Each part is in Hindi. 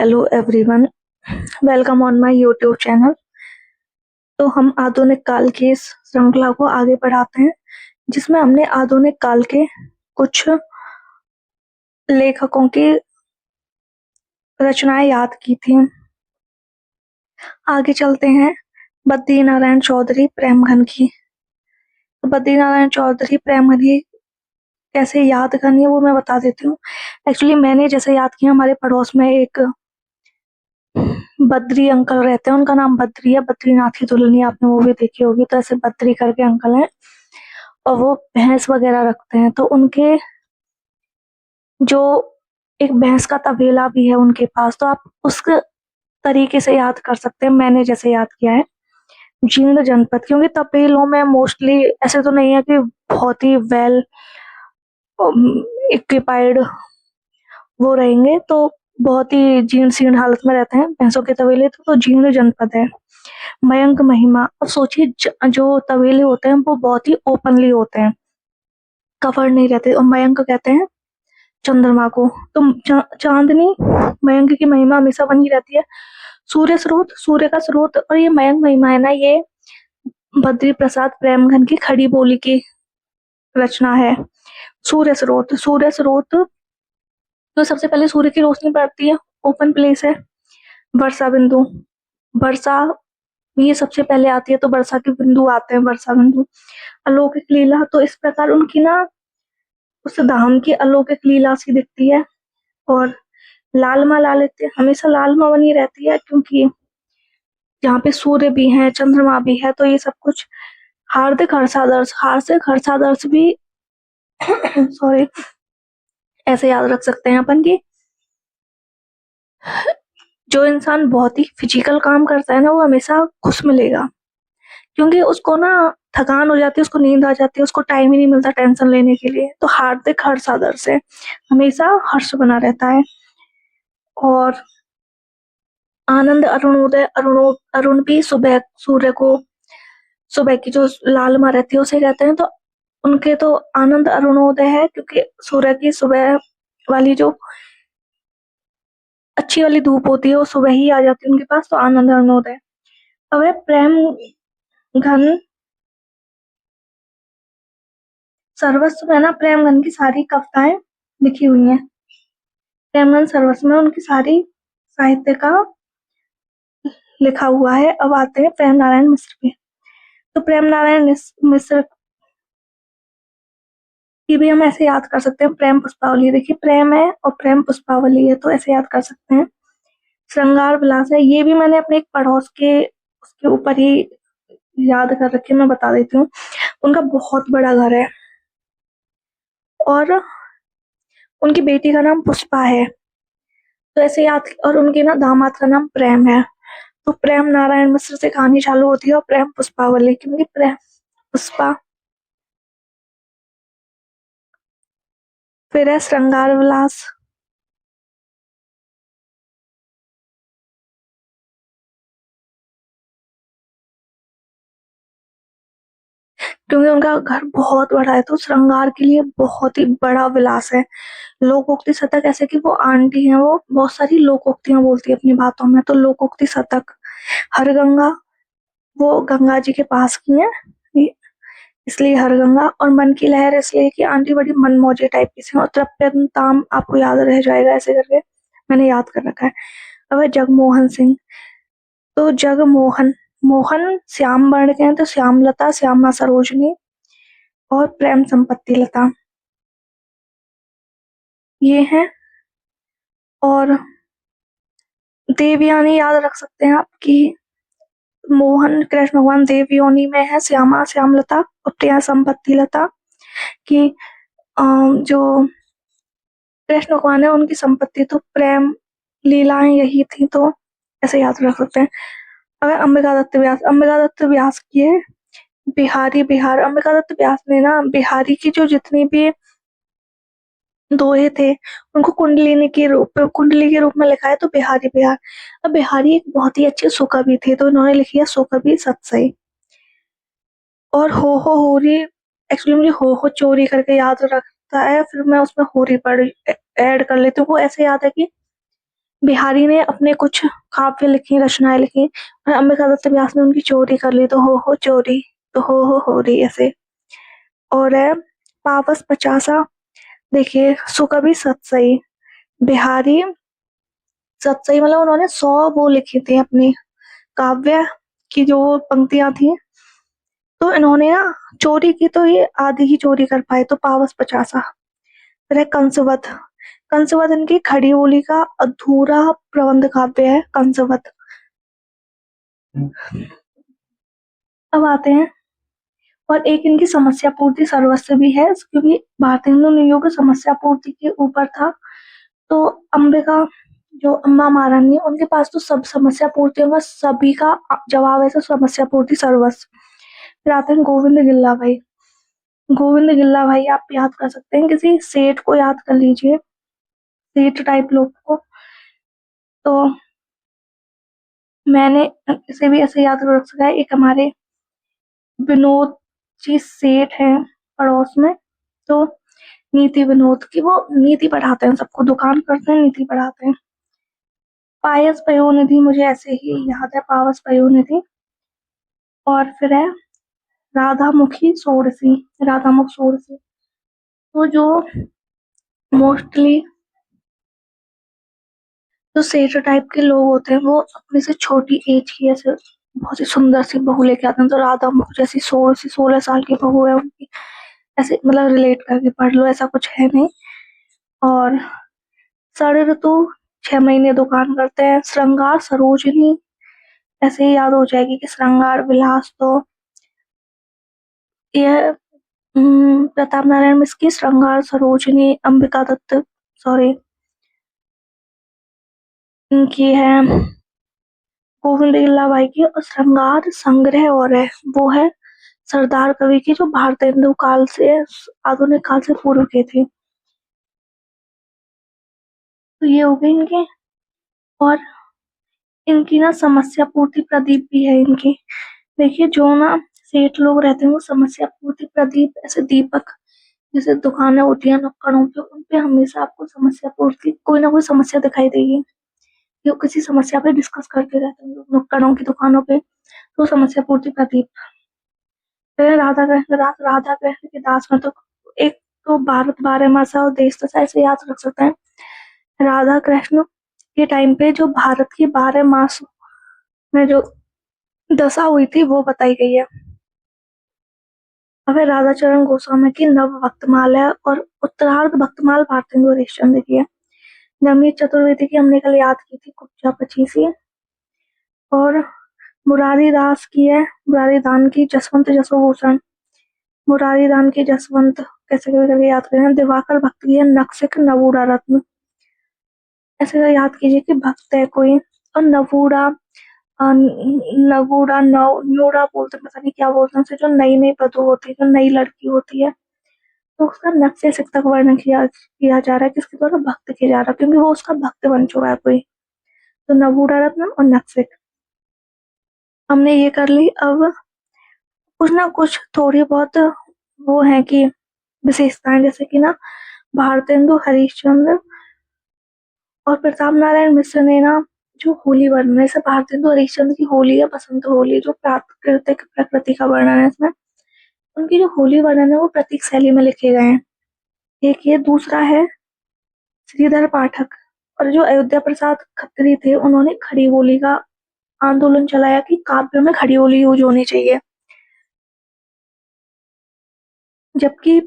Hello everyone, welcome on my YouTube channel. तो हम आधुनिक काल की इस श्रृंखला को आगे बढ़ाते हैं, जिसमें हमने आधुनिक काल के कुछ लेखकों की रचनाएं याद की थी। आगे चलते हैं बद्री नारायण चौधरी प्रेमघन की। तो बद्री नारायण चौधरी प्रेमघन की कैसे याद करनी है वो मैं बता देती हूँ। एक्चुअली मैंने जैसे याद किया, हमारे पड़ोस में एक बद्री अंकल रहते हैं, उनका नाम बद्री है, बद्रीनाथ की दुल्हनिया आपने मूवी देखी होगी। तो ऐसे बद्री करके अंकल हैं और वो भैंस वगैरह रखते हैं। तो उनके जो एक भैंस का तबेला भी है उनके पास, तो आप उस तरीके से याद कर सकते हैं मैंने जैसे याद किया है। जींद जनपद, क्योंकि तबेलों में मोस्टली ऐसे तो नहीं है कि बहुत ही वेल इक्विपाइड वो रहेंगे, तो बहुत ही जीर्ण शीर्ण हालत में रहते हैं भैंसों के तबेले। तो जीर्ण जनपद है। मयंक महिमा, अब सोचिए जो तबेले होते हैं वो बहुत ही ओपनली होते हैं, कवर नहीं रहते। और मयंक कहते हैं चंद्रमा को। तो चांदनी मयंक की महिमा हमेशा बनी रहती है। सूर्य स्रोत, सूर्य का स्रोत। और ये मयंक महिमा है ना, ये बद्री प्रसाद प्रेमघन की खड़ी बोली की रचना है। सूर्य स्रोत, सूर्य स्रोत तो सबसे पहले सूर्य की रोशनी पड़ती है, ओपन प्लेस है। वर्षा बिंदु, वर्षा ये सबसे पहले आती है, तो वर्षा के बिंदु आते हैं, वर्षा बिंदु। अलौकिक लीला, तो इस प्रकार उनकी ना उस धाम की अलौकिक लीला सी दिखती है। और लालमा लालित्य, हमेशा लालमा बनी रहती है, क्योंकि जहाँ पे सूर्य भी है चंद्रमा भी है, तो ये सब कुछ हार्दिक हर्षादर्श, हार्दिक हर्षादर्श भी सॉरी, ऐसे याद रख सकते हैं अपन की जो इंसान बहुत ही फिजिकल काम करता है ना, वो हमेशा खुश मिलेगा, क्योंकि उसको ना थकान हो जाती है, उसको नींद आ जाती है, उसको टाइम ही नहीं मिलता टेंशन लेने के लिए। तो हार्दिक हर्षादर्श से हमेशा हर्ष बना रहता है। और आनंद अरुणोदय, अरुण भी सुबह सूर्य को, सुबह की जो लालमा रहती है उसे कहते हैं। तो उनके तो आनंद अरुणोदय है, क्योंकि सूर्य की सुबह वाली जो अच्छी वाली धूप होती है वो सुबह ही आ जाती है उनके पास, तो आनंद अरुणोदय। अब है प्रेम घन सर्वस्व, है ना, प्रेम घन की सारी कविताएं लिखी हुई हैं। प्रेम घन सर्वस्व में उनकी सारी साहित्य का लिखा हुआ है। अब आते हैं प्रेम नारायण मिश्र पे। तो प्रेम नारायण मिश्र की भी हम ऐसे याद कर सकते हैं। प्रेम पुष्पावली, देखिए प्रेम है और प्रेम पुष्पावली है, तो ऐसे याद कर सकते हैं। श्रृंगार विलास है, ये भी मैंने अपने एक पड़ोस के उसके ऊपर ही याद कर रखी है, मैं बता देती हूँ। उनका बहुत बड़ा घर है और उनकी बेटी का नाम पुष्पा है, तो ऐसे याद। और उनके ना दामाद का नाम प्रेम है। तो प्रेम नारायण मिश्र से कहानी चालू होती है और प्रेम पुष्पावली, क्योंकि प्रेम पुष्पा, फिर है श्रृंगार विलास। क्योंकि उनका घर बहुत बड़ा है, तो श्रृंगार के लिए बहुत ही बड़ा विलास है। लोकोक्ति शतक, ऐसे कि वो आंटी हैं, वो बहुत सारी लोकोक्तियां बोलती है अपनी बातों में, तो लोकोक्ति शतक। हर गंगा, वो गंगा जी के पास की है, इसलिए हर गंगा। और मन की लहर, इसलिए कि आंटी बड़ी मनमौजी टाइप की थी। और तृप्यताम आपको याद रह जाएगा, ऐसे करके मैंने याद कर रखा है। अब है जगमोहन सिंह। तो जगमोहन, मोहन श्याम वर्ण के हैं, तो श्यामलता, श्यामा सरोजनी और प्रेम संपत्ति लता ये हैं। और देवयानी याद रख सकते हैं आप कि मोहन कृष्ण भगवान देव योनि में है, श्यामा श्यामलता और प्रिया संपत्ति लता की जो कृष्ण भगवान है उनकी संपत्ति तो प्रेम लीलाएं यही थी, तो ऐसे याद रख सकते हैं। अब अंबिका दत्त व्यास, अंबिका दत्त व्यास की है बिहारी बिहार। अंबिका दत्त व्यास ने ना बिहारी की जो जितनी भी दोहे थे उनको कुंडली के रूप में लिखा है, तो बिहारी बिहार। अब बिहारी एक बहुत ही अच्छे सुकवि थे, तो इन्होंने लिखी है सुकवि सतसई। और हो होरी, एक्चुअली मुझे हो चोरी करके याद रखता है, फिर मैं उसमें होरी पढ़ ऐड कर लेती हूँ। वो ऐसे याद है कि बिहारी ने अपने कुछ काव्य लिखे, रचनाएं लिखी, और अंबिका दत्त व्यास ने उनकी चोरी कर ली, तो हो चोरी, तो हो रही ऐसे। और है पावस पचासा, देखिए सुकवि सतसई, बिहारी सतसई मतलब उन्होंने 100 वो लिखी थी अपनी काव्य की जो पंक्तियां थी, तो इन्होंने ना चोरी की तो ये आधी ही चोरी कर पाए, तो पावस पचासा। फिर है कंसवत, कंसवत इनकी खड़ी बोली का अधूरा प्रबंध काव्य है कंसवत। अब आते हैं, और एक इनकी समस्या पूर्ति सर्वस्व भी है, क्योंकि भारतेंदु नियोग समस्या पूर्ति के ऊपर था, तो अंबिका जो अम्मा महारानी उनके पास तो सब समस्या पूर्तियों का सभी का जवाब है, तो समस्या पूर्ति सर्वस्व। फिर आते हैं गोविंद गिल्ला भाई, गोविंद गिल्ला भाई आप याद कर सकते हैं, किसी सेठ को याद कर लीजिए, सेठ टाइप लोग को, तो मैंने इसे भी ऐसे याद रख सका है। एक हमारे विनोद जी सेठ हैं पड़ोस में, तो नीति विनोद की वो नीति पढ़ाते हैं, सबको दुकान करते हैं, नीति पढ़ाते हैं। पायस पयोनिधि मुझे ऐसे ही याद है, पावस पयोनिधि। और फिर है राधा मुखी सोरसी, राधा मुख सोरसी, तो जो मोस्टली जो सेठ टाइप के लोग होते हैं वो अपने से छोटी एज की ऐसे बहुत ही सुंदर सी बहू लेके आते हैं, तो राधा मुख जैसी 16 साल की बहू है उनकी, ऐसे मतलब रिलेट करके पढ़ लो, ऐसा कुछ है नहीं। और साढ़े ऋतु 6 महीने दुकान करते हैं, श्रृंगार सरोजनी ऐसे ही याद हो जाएगी कि श्रृंगार विलास, तो यह प्रताप नारायण मिश्र की श्रृंगार सरोजनी, अंबिका दत्त सॉरी इनकी है गोविंद गिल्ला बाई की, और श्रृंगार संग्रह और है वो है सरदार कवि की, जो भारतेंदु काल से आधुनिक काल से पूर्व के थे। तो ये हो गई इनके। और इनकी ना समस्या पूर्ति प्रदीप भी है इनकी, देखिए जो ना सेठ लोग रहते हैं वो समस्या पूर्ति प्रदीप ऐसे दीपक जैसे दुकानें होती हैं नुक्कड़ों पे, उन पे हमेशा आपको समस्या पूर्ति कोई ना कोई समस्या दिखाई देगी, जो किसी समस्या पे डिस्कस करते रहते हैं लोग नुक्कड़ों की दुकानों पे, तो समस्या पूर्ति प्रदीप। फिर राधा कृष्ण दास, राधा कृष्ण के दास में तो एक तो भारत 12 मासा और देश दशा ऐसे याद रख सकते हैं। राधा कृष्ण के टाइम पे जो भारत की 12 मास में जो दशा हुई थी वो बताई गई है। अब है राधा चरण गोस्वामी की नव भक्तमाला, और उत्तरार्ध भक्तमाल भारतेंदु हरिश्चंद्र की है। नवनीत चतुर्वेदी की हमने कल याद की थी, कुब्जा पचीसी। और मुरारी दास की है, मुरारी दान की जसवंत जसोभूषण, मुरारी दान की जसवंत कैसे करके याद करें। दिवाकर भक्त की है नक्सिक नवूरा रत्न, ऐसे याद कीजिए कि भक्त है कोई। और नवूरा नगूड़ा न्यूड़ा बोलते हैं, पता नहीं क्या बोलते हैं उसे, जो नई नई वधू होती है, जो नई लड़की होती है, तो उसका नक्शे सिक तक वर्णन किया जा रहा है, किसके द्वारा, भक्त किया जा रहा है, क्योंकि वो उसका भक्त बन चुका है कोई। तो नवूढ़ा रत्नम और नक्सिक हमने ये कर ली। अब कुछ ना कुछ थोड़ी बहुत वो है कि विशेषताएं, जैसे कि ना भारतेंदु हरिश्चंद्र और प्रताप नारायण मिश्र ने ना जो होली वर्णन है, जैसे भारतेंदु हरिश्चंद्र की होली है बसंत होली, जो प्राकृतिक प्रकृति का वर्णन है इसमें, उनकी जो होली वर्णन है वो प्रतीक शैली में लिखे गए हैं। एक ये, दूसरा है श्रीधर पाठक, और जो अयोध्या प्रसाद खत्री थे उन्होंने खड़ी बोली का आंदोलन चलाया कि काव्य में खड़ी बोली यूज होनी चाहिए, जबकि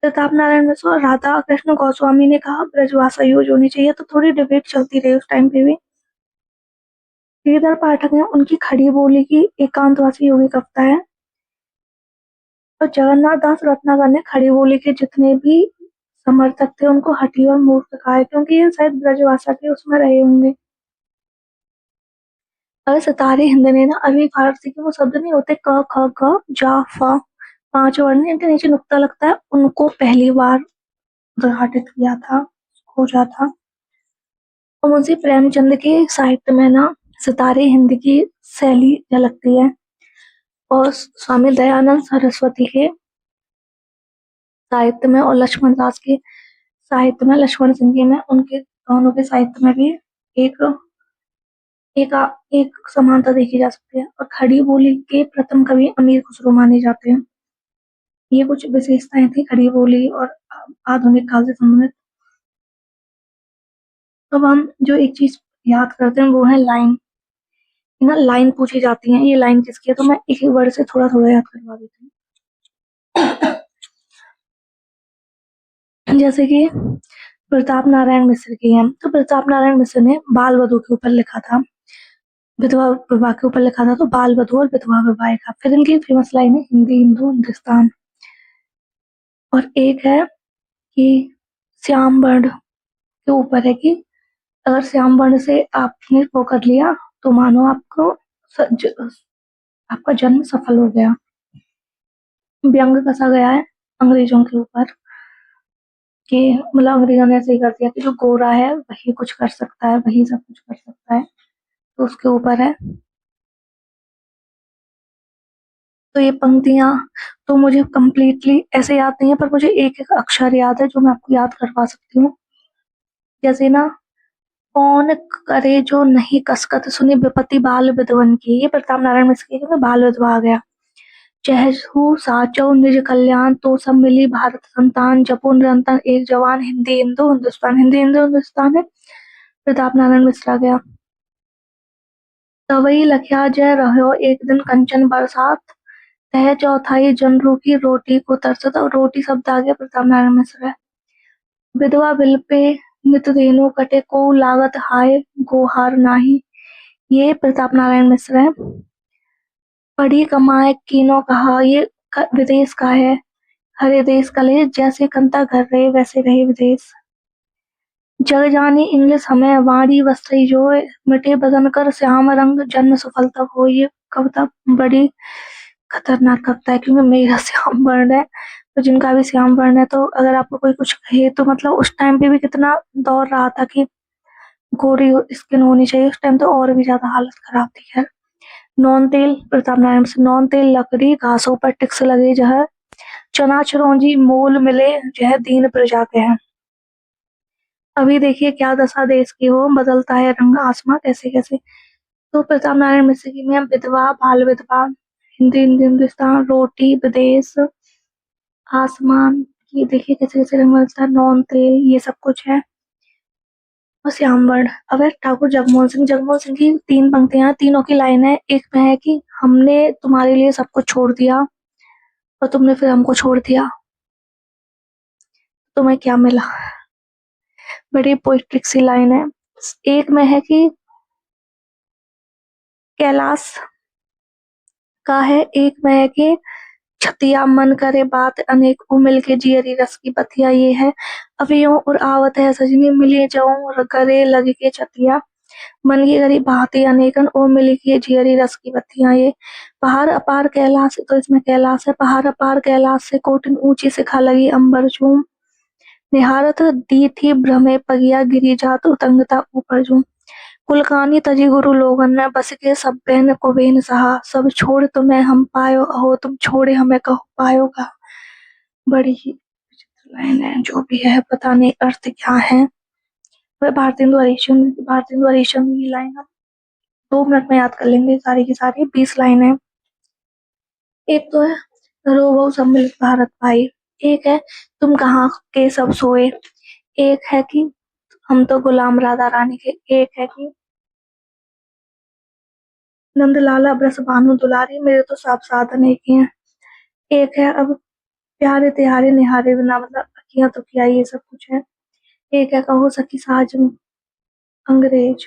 प्रताप नारायण मिश्र और राधा कृष्ण गोस्वामी ने कहा ब्रजभाषा यूज होनी चाहिए, तो थोड़ी डिबेट चलती रही उस टाइम पे भी। श्रीधर पाठक ने उनकी खड़ी बोली की एकांतवासी योगी कविता है, और जगन्नाथ दास रत्नाकर ने खड़ी बोली के जितने भी समर्थक थे उनको हठी और मूर्ख कहा है, क्योंकि ये शायद ब्रजभाषा के उसमें रहे होंगे। अगर सितारे हिंद ने ना अरबी फारसी के वो शब्द नहीं होते क ख ग जा फा, 5 वर्ण इनके नीचे नुक्ता लगता है, उनको पहली बार उद्घाटित किया था, खोजा था। और मुंशी प्रेमचंद के साहित्य में ना सितारे हिंद की शैली झलकती है, और स्वामी दयानंद सरस्वती के साहित्य में और लक्ष्मण दास के साहित्य में, लक्ष्मण सिंह जी में उनके दोनों के साहित्य में भी एक एक एक समानता देखी जा सकती है। और खड़ी बोली के प्रथम कवि अमीर खुसरो माने जाते हैं। ये कुछ विशेषताएं थी खड़ी बोली और आधुनिक काल से संबंधित। अब हम जो एक चीज याद करते हैं वो है लाइन। ना लाइन पूछी जाती है, ये लाइन किसकी है, तो मैं एक एक वर्ड से थोड़ा थोड़ा याद करवा देती हूँ। जैसे कि प्रताप नारायण मिश्र की है, तो प्रताप नारायण मिश्र ने बाल वधू के ऊपर लिखा था, विधवा विवाह के ऊपर लिखा था, तो बाल वधू और विधवा विवाह का। फिर इनकी फेमस लाइन है हिंदी हिंदू हिंदुस्तान। और एक है कि श्याम वर्ण के ऊपर है कि अगर श्याम वर्ण से आपने वो कर लिया तो मानो आपका जन्म सफल हो गया। व्यंग कसा गया है अंग्रेजों के ऊपर कि मतलब अंग्रेजों ने ऐसे ही कर दिया कि जो गोरा है वही कुछ कर सकता है, वही सब कुछ कर सकता है, तो उसके ऊपर है। तो ये पंक्तियां तो मुझे कंप्लीटली ऐसे याद नहीं है, पर मुझे एक एक अक्षर याद है जो मैं आपको याद करवा सकती हूँ। जैसे ना, कौन करे जो नहीं कसकत सुनी विपत्ति बाल विधवन की, ये प्रताप नारायण मिश्र की, क्योंकि बाल विधवा आ गया। चहु साचौ निज कल्याण तो सब मिली भारत संतान, जपो निरंतर एक जवान हिंदी हिंदू हिंदुस्तान। हिंदी हिंदू हिंदुस्तान है प्रताप नारायण मिश्र आ गया। तवई लखिया जय रहो एक दिन कंचन बरसात, तह चौथाई जनरू की रोटी को तरसत। और रोटी शब्द आ गया प्रताप नारायण मिश्र है। विधवा बिलपे नित धेनु कटे को लागत हाय गोहार नाही, ये प्रताप नारायण मिश्र है। पढ़ी कमाए कीनो कहा, ये विदेश का है। हरे देश कले जैसे कंता घर रहे वैसे रहे विदेश। जग जानी इंग्लिश हमें वाणी वस्त्री जो, मिटे बदन कर श्याम रंग जन्म सफल तब हो। ये कविता बड़ी खतरनाक कविता है, क्योंकि मेरा श्याम वर्ण है, तो जिनका भी श्याम वर्ण है, तो अगर आपको कोई कुछ कहे तो मतलब उस टाइम पे भी कितना दौर रहा था कि गोरी स्किन होनी चाहिए, उस टाइम तो और भी ज्यादा हालत खराब थी। खैर, नॉन तेल प्रताप नारायण से, नॉन तेल लकड़ी घासों पर टिक्स लगे जह, चना चिरौंजी मोल मिले जह दीन प्रजा के हैं। अभी देखिए क्या दशा देश की हो, बदलता है रंग आसमां कैसे कैसे। तो प्रताप नारायण मिश्र की में विधवा बाल विधवा, हिंदी हिंदी हिंदुस्तान, रोटी विदेश, आसमान की देखिए कैसे कैसे रंग बदलता है, नॉन तेल, ये सब कुछ है। और श्याम वर्ण, अब है ठाकुर जगमोहन सिंह। जगमोहन सिंह की तीन पंक्तियां, तीनों की लाइन है। एक में है कि हमने तुम्हारे लिए सब कुछ छोड़ दिया और तुमने फिर हमको छोड़ दिया, तुम्हें क्या मिला। बड़ी पोइट्रिक सी लाइन है। एक में है कि कैलाश का है, एक में है कि छतिया मन करे बात अनेक ओ मिल के जियरी रस की पथिया, ये है। अवियों और आवत है सजनी मिली जाऊं करे लग के छतिया, मन की गरी भांति अनेकन ओ मिली के जियरी रस की पथिया, ये। पहाड़ अपार कैलाश, तो इसमें कैलाश है। पहाड़ अपार कैलाश से कोटिन ऊंची शिखा लगी अंबर झूम, निहारत दी थी भ्रमे पगिया गिरी जात उतंगता ऊपर झूम। कुलकानी तजी गुरु लोगन में बस के सब बहन को बेन सहा, सब छोड़ तुम्हें हम पायो अहो तुम छोड़े हमें कहो पायोगा। बड़ी ही विचित्र लाइन है, जो भी है पता नहीं अर्थ क्या है। वह भारतेंदु हरिश्चंद्र की लाइन हम 2 मिनट में याद कर लेंगे, सारी की सारी 20 लाइन है। एक तो है रोबो सम्मिलित भारत भाई, एक है तुम कहाँ के सब सोए, एक है कि हम तो गुलाम राधा रानी के, एक है कि नंद लाला ब्रस भानु दुलारी मेरे तो सब साधन एक ही हैं, एक है अब प्यारे तिहारे निहारे बिना, मतलब अखियां तो क्या, ये सब कुछ है। एक है कहो सखी साज अंग्रेज,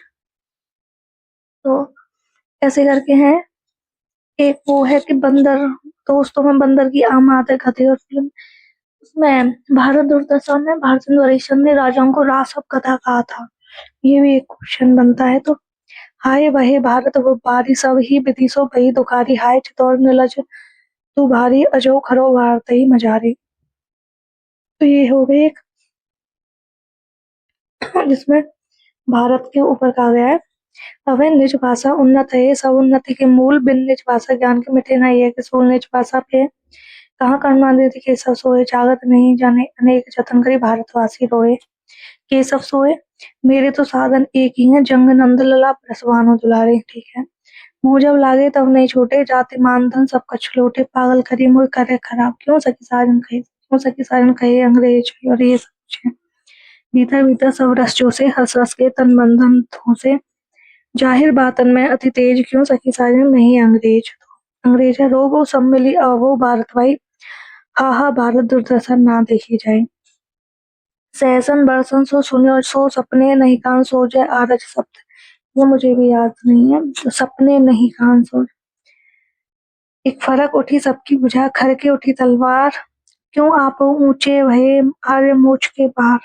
तो ऐसे करके है। एक वो है कि बंदर, दोस्तों में बंदर की आमाद है गधे और फिल्म, उसमें भारत दूरदर्शन ने भारतेंदु हरीशचंद्र ने राजाओं को रासव कथा कहा था, ये भी एक क्वेश्चन बनता है। तो हाय वहे भारत वो बारी सब ही विदिशो भई दुखारी, हाय चितौर निलज तू भारी अजो खरो भारत ही मजारी। तो ये हो गई एक जिसमें भारत के ऊपर कहा गया है। अब है निज भाषा उन्नत है सब उन्नति के मूल, बिन निज भाषा ज्ञान के मिटे ना ये, कि सूल निज भाषा पे कहाँ करुणा दे के सब सोए, जागत नहीं जाने अनेक जतन करी भारतवासी रोए। केशव सोए, मेरे तो साधन एक ही है, जंग नंद लला प्रसवानो दुलारे। ठीक है। मुँह जब लागे तब नहीं छोटे, जाति मान धन सब कछ लूटे, पागल करी मुँह करे खराब, क्यों सखी साजन कहे अंग्रेज। और ये सब कुछ है। भीतर भीतर सब रस चूसे, हंस हंस के तन बंधन ठूसे, जाहिर बातन में अति तेज, क्यों सखी साजन नहीं अंग्रेज। अंग्रेज है रोगो सब मिली आवो भारत भाई, हा हा भारत दुर्दशा ना देखी जाए। सहसन बरसन सो सुनो सो सपने, नहीं कान सो जाए आरज शब्द। ये मुझे भी याद नहीं है। तो सपने नहीं कान सो, एक फरक उठी सबकी बुझा, खर के उठी तलवार, क्यों आप ऊंचे भये आर्य मोच के पार।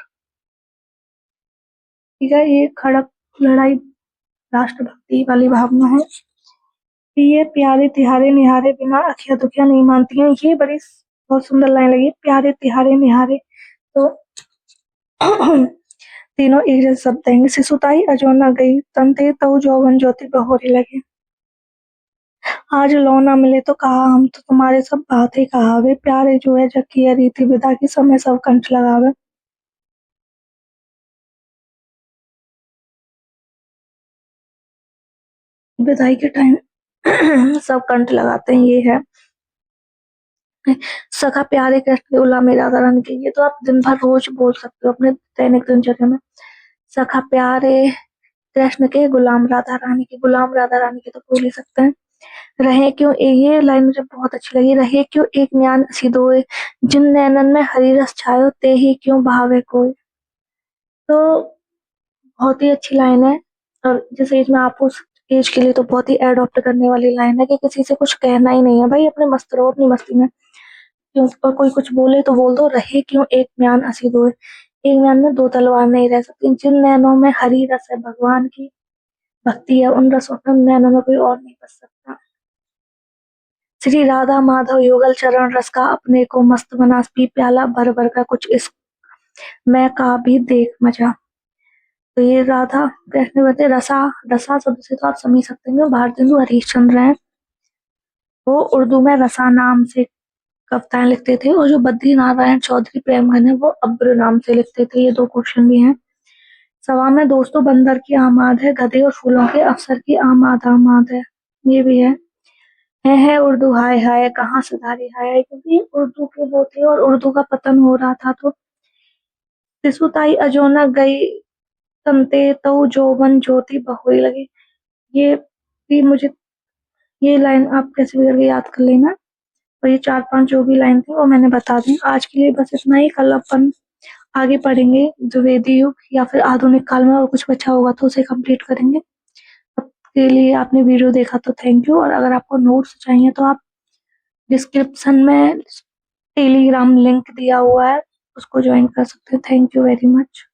ठीक है। ये खड़क लड़ाई राष्ट्रभक्ति वाली भावना है। ये प्यारे तिहारे निहारे बिना अखियां दुखियां नहीं मानती हैं, ये बड़ी बहुत सुंदर लाइन लगी। प्यारे तिहारे निहारे, तो तीनों एक जैसे शब्द हैं। सिसुताई अजोना गई, तनते तऊ जौवन ज्योति बहोरी लगे। आज लौ ना मिले तो कहा हम तो तुम्हारे सब बातें कहावे, प्यारे जो है जग की रीति विदा की समय सब कंठ लगावे। विदाई के टाइम सब कंठ लगाते हैं, ये है। सखा प्यारे कृष्ण गुलाम राधा रानी के, ये तो आप दिन भर रोज बोल सकते हो अपने दैनिक दिनचर्या में। सखा प्यारे कृष्ण के गुलाम राधा रानी के, गुलाम राधा रानी के तो बोल ही सकते हैं। रहे क्यों ये लाइन मुझे बहुत अच्छी लगी। रहे क्यों एक म्यान सिदोए, जिन नैनन में हरी रस छायो, ते ही क्यों भावे कोई। तो बहुत ही अच्छी लाइन है, और जिस एज में आप उस एज के लिए तो बहुत ही एडॉप्ट करने वाली लाइन है कि किसी से कुछ कहना ही नहीं है भाई, अपने मस्त रहो अपनी मस्ती में। क्यों और कोई कुछ बोले तो बोल दो, रहे क्यों एक म्यान असी दो, एक म्यान में दो तलवार नहीं रह सकती, जिन नैनों में हरी रस है भगवान की भक्ति है, उन रसों में नैनों में कोई और नहीं बच सकता। श्री राधा माधव युगल चरण रस का, अपने को मस्त बना पी प्याला भर भर का, कुछ इस मैं का भी देख मजा। तो ये राधा कृष्ण कहते रसा, रसा शब्द से तो आप समझ सकते हैं भारतेंदु हरीशचंद्र हैं, वो उर्दू में रसा नाम से कविताएं लिखते थे, और जो बद्री नारायण चौधरी प्रेमघन है वो अब्र नाम से लिखते थे। ये दो क्वेश्चन भी हैं सवाल में। दोस्तों बंदर की आमाद है, गधे और फूलों के अफसर की आमाद आमाद है, ये भी है उर्दू हाय हाय कहाँ सुधारी हाय हाय, क्योंकि उर्दू के वो थे और उर्दू का पतन हो रहा था। तो सिसुताई अजोना गई, तमते तऊ जोबन ज्योति बहुरी लगी, ये भी मुझे, ये लाइन आप कैसे भी करके याद कर लेना। और ये चार पांच जो भी लाइन थी वो मैंने बता दी। आज के लिए बस इतना ही, कल अपन आगे पढ़ेंगे द्विवेदी युग या फिर आधुनिक काल में, और कुछ बचा होगा तो उसे कंप्लीट करेंगे। अब के लिए आपने वीडियो देखा तो थैंक यू, और अगर आपको नोट्स चाहिए तो आप डिस्क्रिप्शन में टेलीग्राम लिंक दिया हुआ है, उसको ज्वाइन कर सकते हैं। Thank you very much.